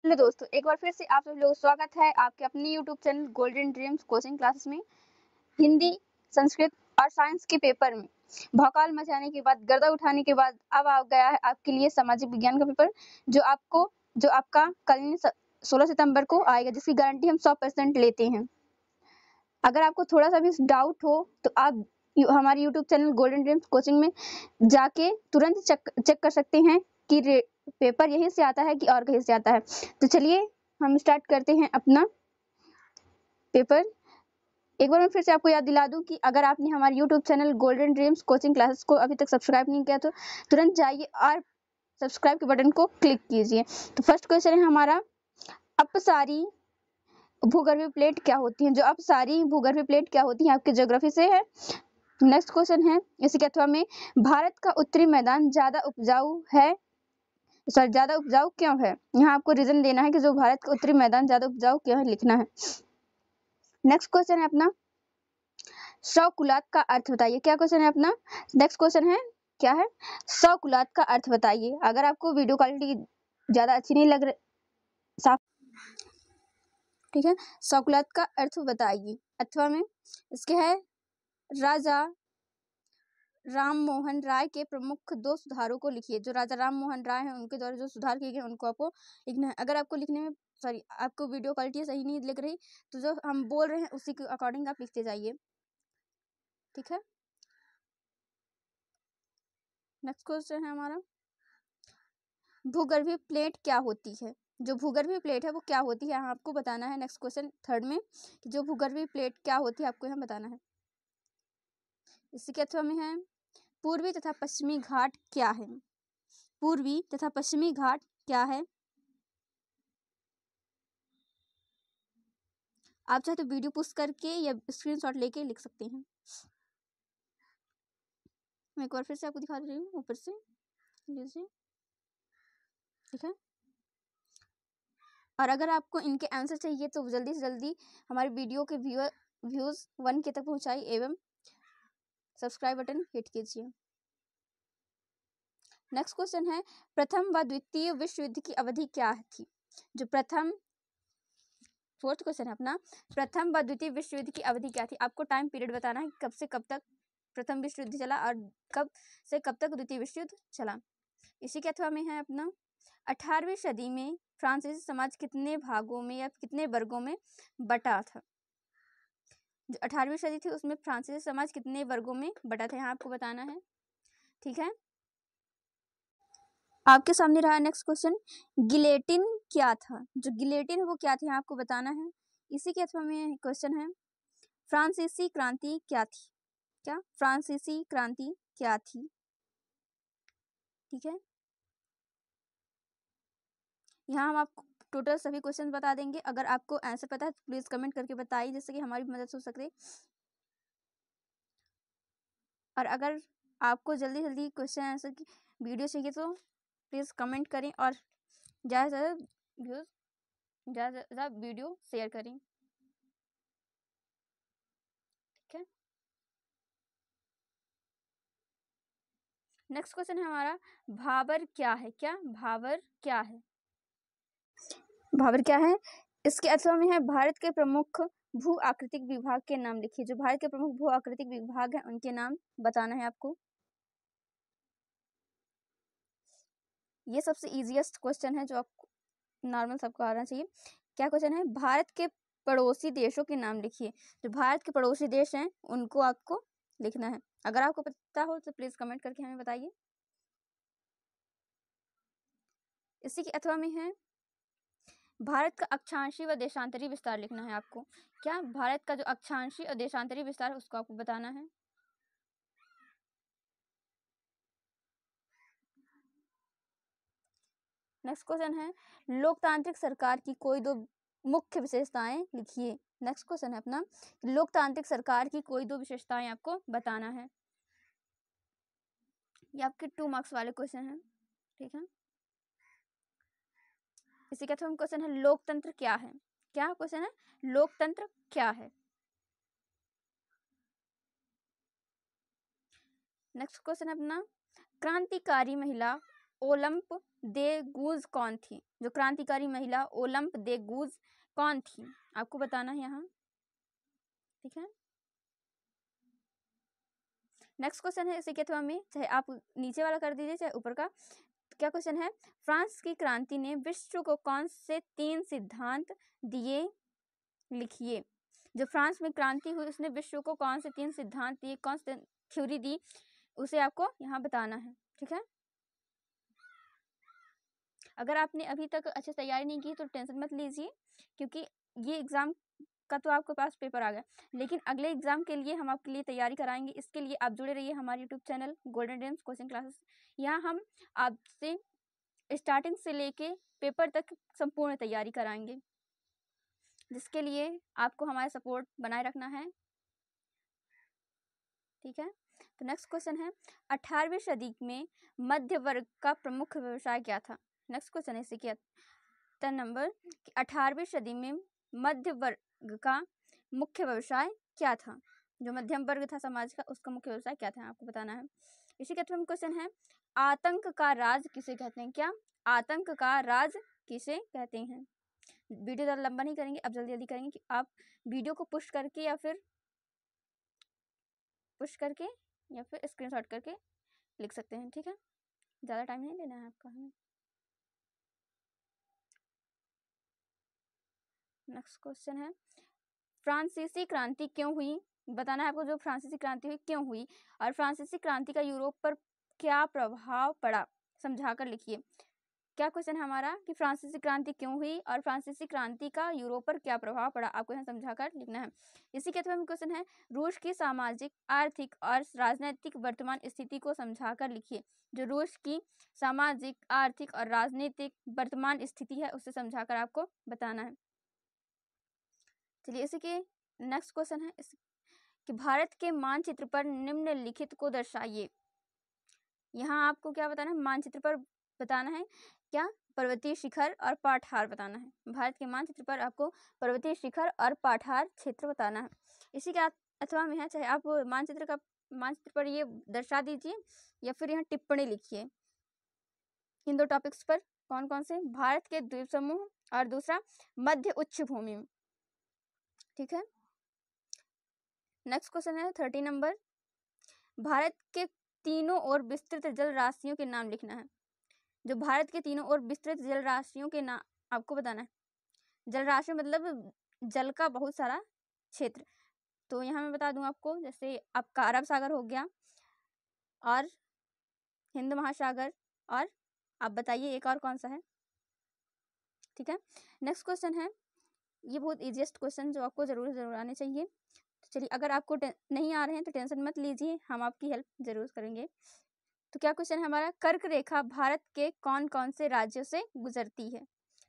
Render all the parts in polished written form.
Hello दोस्तों, एक बार फिर से आप सब लोगों का स्वागत है आपके अपने YouTube channel golden dreams coaching classes में। हिंदी, संस्कृत और साइंस के पेपर में भौकाल मचाने के बाद, गर्दा उठाने के बाद अब आ गया है आपके लिए सामाजिक विज्ञान का पेपर, जो आपका कल 16 सितंबर को आएगा, जिसकी गारंटी हम 100% लेते हैं। अगर आपको थोड़ा सा भी डाउट हो तो आप हमारे YouTube channel golden dreams coaching में जाके तुरंत चेक कर सकते हैं कि पेपर यहीं से आता है कि और कहीं से आता है। तो चलिए हम स्टार्ट करते हैं अपना पेपर। एक बार मैं फिर से आपको याद दिला दूं कि अगर आपने हमारे YouTube channel golden dreams coaching classes को अभी तक सब्सक्राइब नहीं किया तो तुरंत जाइए और सब्सक्राइब के बटन को क्लिक कीजिए। तो फर्स्ट क्वेश्चन है हमारा, अपसारी भूगर्भीय प्लेट क्या होती है? जो अपसारी भूगर्भीय प्लेट क्या होती है आपके ज्योग्राफी से है। नेक्स्ट क्वेश्चन है इसी के अथवा में, भारत का उत्तरी मैदान ज्यादा उपजाऊ क्यों है? यहाँ आपको रीजन देना है कि जो भारत का उत्तरी मैदान ज्यादा उपजाऊ क्यों है, लिखना है। नेक्स्ट क्वेश्चन है अपना, सौकुलात का अर्थ बताइए। क्या क्वेश्चन है अपना? नेक्स्ट क्वेश्चन है क्या है, सौकुलात का अर्थ बताइए। अगर आपको वीडियो क्वालिटी ज्यादा अच्छी नहीं लग रही, साफ, ठीक है, सौकुलात का अर्थ बताइए। अथवा में इसके है, राजा राम मोहन राय के प्रमुख 2 सुधारों को लिखिए। जो राजा राम मोहन राय हैं उनके द्वारा जो सुधार किए गए उनको आपको लिखना है। अगर आपको लिखने में आपको वीडियो क्वालिटी सही नहीं लग रही तो जो हम बोल रहे हैं उसी के अकॉर्डिंग आप लिखते जाइए, ठीक है। नेक्स्ट क्वेश्चन है हमारा, भूगर्भीय प्लेट क्या होती है? जो भूगर्भीय प्लेट है वो क्या होती है, यहाँ आपको बताना है। नेक्स्ट क्वेश्चन थर्ड में, कि जो भूगर्भीय प्लेट क्या होती है आपको यहाँ बताना है। इसी के अथवा में है, पूर्वी तथा पश्चिमी घाट क्या है? पूर्वी तथा पश्चिमी घाट क्या है? आप चाहे तो वीडियो पोस्ट करके या स्क्रीनशॉट लेके लिख सकते हैं। मैं एक बार फिर से आपको दिखा रही हूँ, ऊपर से लीजिए, ठीक है। और अगर आपको इनके आंसर चाहिए तो जल्दी से जल्दी हमारे वीडियो के व्यूज 1K तक पहुंचाई एवं सब्सक्राइब बटन हिट कीजिए। नेक्स्ट क्वेश्चन है, प्रथम व द्वितीय विश्व युद्ध की अवधि क्या थी? जो फोर्थ क्वेश्चन है अपना, प्रथम व द्वितीय विश्व युद्ध की अवधि क्या थी? आपको टाइम पीरियड बताना है, कब से कब तक प्रथम विश्व युद्ध चला और कब से कब तक द्वितीय विश्व युद्ध चला। इसी के अथवा में है अपना, 18वीं सदी में फ्रांसीसी समाज कितने भागों में या कितने वर्गों में बटा था? जो 18वीं सदी थी उसमें फ्रांसीसी समाज कितने वर्गों में बटा था, यहाँ आपको बताना है, ठीक है। आपके सामने रहा नेक्स्ट क्वेश्चन, गिलेटिन क्या था? जो गिलेटिन है वो क्या थी, आपको बताना है। इसी के अथवा में क्वेश्चन है, फ्रांसीसी क्रांति क्या थी? क्या फ्रांसीसी क्रांति क्या थी, ठीक है। यहाँ हम आपको टोटल सभी क्वेश्चन बता देंगे। अगर आपको आंसर पता है तो प्लीज कमेंट करके बताइए, जिससे कि हमारी मदद हो सके। और अगर आपको जल्दी जल्दी क्वेश्चन आंसर की वीडियो चाहिए तो प्लीज कमेंट करें और ज़्यादा से ज़्यादा व्यूज, ज़्यादा से ज़्यादा वीडियो शेयर करें, ठीक है। नेक्स्ट क्वेश्चन है हमारा, भाबर क्या है? क्या भाबर क्या है? भाबर क्या है? इसके अथवा में है, भारत के प्रमुख भू आकृतिक विभाग के नाम लिखिए। जो भारत के प्रमुख भू आकृतिक विभाग हैं उनके नाम बताना है आपको। ये सबसे इजीएस्ट क्वेश्चन है जो आपको नॉर्मल सबको आना चाहिए। क्या क्वेश्चन है, भारत के पड़ोसी देशों के नाम लिखिए। जो भारत के पड़ोसी देश हैं उनको आपको लिखना है। अगर आपको पता हो तो प्लीज कमेंट करके हमें बताइए। इसी के अथवा में है, भारत का अक्षांशीय व देशांतरी विस्तार लिखना है आपको। क्या भारत का जो अक्षांशीय और देशांतरी विस्तार उसको आपको बताना है। नेक्स्ट क्वेश्चन है, लोकतांत्रिक सरकार की कोई 2 मुख्य विशेषताएं लिखिए। नेक्स्ट क्वेश्चन है अपना, लोकतांत्रिक सरकार की कोई 2 विशेषताएं आपको बताना है। ये आपके 2 मार्क्स वाले क्वेश्चन हैं, ठीक है। इसी का क्वेश्चन है, लोकतंत्र क्या है? क्या क्वेश्चन है, लोकतंत्र क्या है? नेक्स्ट क्वेश्चन है अपना, क्रांतिकारी महिला ओलंप दे गूज कौन थी? जो क्रांतिकारी महिला ओलंप दे गूज कौन थी, आपको बताना है यहाँ, ठीक है। नेक्स्ट क्वेश्चन है इसी के अथवा में, चाहे आप नीचे वाला कर दीजिए चाहे ऊपर का। क्या क्वेश्चन है, फ्रांस की क्रांति ने विश्व को कौन से 3 सिद्धांत दिए, लिखिए। जो फ्रांस में क्रांति हुई उसने विश्व को कौन से 3 सिद्धांत दिए, कौन सी थ्योरी दी, उसे आपको यहाँ बताना है, ठीक है। अगर आपने अभी तक अच्छे से तैयारी नहीं की तो टेंशन मत लीजिए, क्योंकि ये एग्जाम का तो आपके पास पेपर आ गया, लेकिन अगले एग्जाम के लिए हम आपके लिए तैयारी कराएंगे। इसके लिए आप जुड़े रहिए हमारे YouTube channel golden dreams coaching classes. यहाँ हम आपसे स्टार्टिंग से लेके पेपर तक संपूर्ण तैयारी कराएंगे, जिसके लिए आपको हमारा सपोर्ट बनाए रखना है, ठीक है। तो नेक्स्ट क्वेश्चन है, 18वीं सदी में मध्य वर्ग का प्रमुख व्यवसाय क्या था? नेक्स्ट क्वेश्चन है इसी के 10 नंबर, 18वीं सदी में मध्य वर्ग का मुख्य व्यवसाय क्या था? जो मध्यम वर्ग था समाज का, उसका मुख्य व्यवसाय क्या था, आपको बताना है। इसी के अथवा क्वेश्चन है, आतंक का राज किसे कहते हैं? क्या आतंक का राज किसे कहते हैं? वीडियो ज़्यादा लंबा नहीं करेंगे, अब जल्दी जल्दी करेंगे कि आप वीडियो को पुश करके या फिर स्क्रीनशॉट करके लिख सकते हैं, ठीक है। ज़्यादा टाइम नहीं लेना है आपका हमें। नेक्स्ट क्वेश्चन है, फ्रांसीसी क्रांति क्यों हुई? बताना है आपको, जो फ्रांसीसी क्रांति हुई क्यों हुई, और फ्रांसीसी क्रांति का यूरोप पर क्या प्रभाव पड़ा, समझाकर लिखिए। क्या क्वेश्चन है हमारा कि फ्रांसीसी क्रांति क्यों हुई और फ्रांसीसी क्रांति का यूरोप पर क्या प्रभाव पड़ा, आपको यहाँ समझाकर लिखना है। इसी के अथवा में क्वेश्चन है, रूस की सामाजिक, आर्थिक और राजनीतिक वर्तमान स्थिति को समझाकर लिखिए। जो रूस की सामाजिक, आर्थिक और राजनीतिक वर्तमान स्थिति है उसे समझाकर आपको बताना है। चलिए इसी के नेक्स्ट क्वेश्चन है कि भारत के मानचित्र पर निम्नलिखित को दर्शाइए। यहाँ आपको क्या बताना है, मानचित्र पर बताना है क्या, पर्वतीय शिखर और पठार बताना है। भारत के मानचित्र पर आपको पर्वतीय शिखर और पठार क्षेत्र बताना है। इसी के अथवा में है, चाहे आप मानचित्र पर ये दर्शा दीजिए या फिर यहाँ टिप्पणी लिखिए। इन 2 टॉपिक्स पर कौन कौन से, भारत के द्वीप समूह और दूसरा मध्य उच्च भूमि, ठीक है। नेक्स्ट क्वेश्चन है 30 नंबर, भारत के तीनों ओर विस्तृत जल राशियों के नाम लिखना है। जो भारत के तीनों ओर विस्तृत जल राशियों के नाम आपको बताना है। जल राशि मतलब जल का बहुत सारा क्षेत्र। तो यहाँ मैं बता दूं आपको, जैसे आपका अरब सागर हो गया और हिंद महासागर, और आप बताइए एक और कौन सा है, ठीक है। नेक्स्ट क्वेश्चन है, ये बहुत इजीएस्ट क्वेश्चन जो आपको जरूर आने चाहिए। तो चलिए, अगर आपको नहीं आ रहे हैं तो टेंशन मत लीजिए, हम आपकी हेल्प जरूर करेंगे। तो क्या क्वेश्चन है हमारा, कर्क रेखा भारत के कौन कौन से राज्यों से गुजरती है,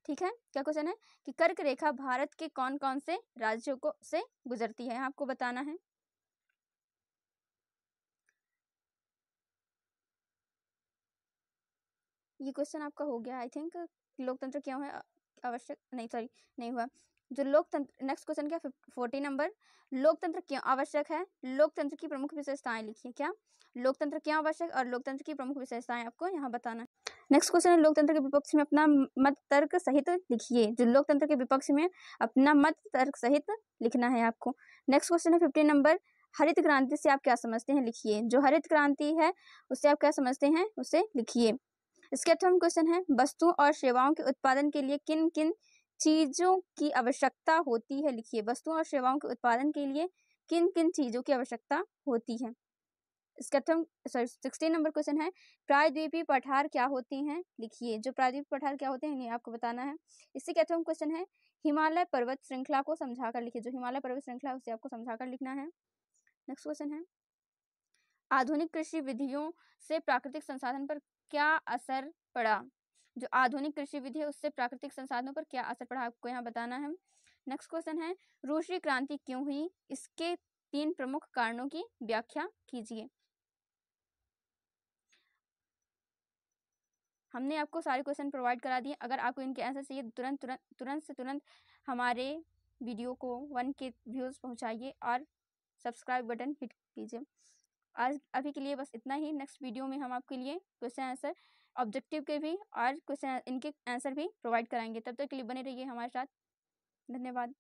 ठीक है। क्या क्वेश्चन है कि कर्क रेखा भारत के कौन कौन से राज्यों को से गुजरती है, आपको बताना है। ये क्वेश्चन आपका हो गया आई थिंक, लोकतंत्र क्यों है आवश्यक, नहीं सॉरी नहीं हुआ। जो लोकतंत्र, नेक्स्ट क्वेश्चन क्या 40 नंबर, लोकतंत्र क्यों आवश्यक है, लोकतंत्र की प्रमुख विशेषताएं लिखिए। क्या लोकतंत्र क्यों आवश्यक और लोकतंत्र की प्रमुख विशेषताएं आपको यहाँ बताना है। नेक्स्ट क्वेश्चन है, लोकतंत्र के विपक्ष में अपना मत तर्क सहित लिखिए। जो लोकतंत्र के विपक्ष में अपना मत तर्क सहित लिखना है आपको। नेक्स्ट क्वेश्चन है 15 नंबर, हरित क्रांति से आप क्या समझते हैं, लिखिए। जो हरित क्रांति है उससे आप क्या समझते हैं उसे लिखिए। इसके अथवा क्वेश्चन है, वस्तुओं और सेवाओं के उत्पादन के लिए किन किन चीजों की आवश्यकता होती है, लिखिए। वस्तुओं और सेवाओं के उत्पादन के लिए किन किन चीजों की आवश्यकता होती है। इसका अथवा 16 नंबर क्वेश्चन है, प्रायद्वीपीय पठार क्या होती हैं, लिखिए। जो प्रायद्वीपीय पठार क्या होते हैं ये आपको बताना है। इसी के अथवा क्वेश्चन है, हिमालय पर्वत श्रृंखला को समझाकर लिखिए। जो हिमालय पर्वत श्रृंखला उसे आपको समझाकर लिखना है। नेक्स्ट क्वेश्चन है, आधुनिक कृषि विधियों से प्राकृतिक संसाधन पर क्या असर पड़ा। जो आधुनिक कृषि विधि है उससे प्राकृतिक संसाधनों पर क्या असर पड़ा, आपको यहाँ बताना है। नेक्स्ट क्वेश्चन है, रूसी क्रांति क्यों हुई, इसके 3 प्रमुख कारणों की व्याख्या कीजिए। हमने आपको सारे क्वेश्चन प्रोवाइड करा दिए। अगर आपको इनके आंसर चाहिए तुरंत हमारे वीडियो को 1K व्यूज़ पहुंचाइए और सब्सक्राइब बटन हिट कीजिए। आज अभी के लिए बस इतना ही। नेक्स्ट वीडियो में हम आपके लिए क्वेश्चन आंसर ऑब्जेक्टिव के भी और क्वेश्चन इनके आंसर भी प्रोवाइड कराएंगे। तब तक के लिए बने रहिए हमारे साथ। धन्यवाद।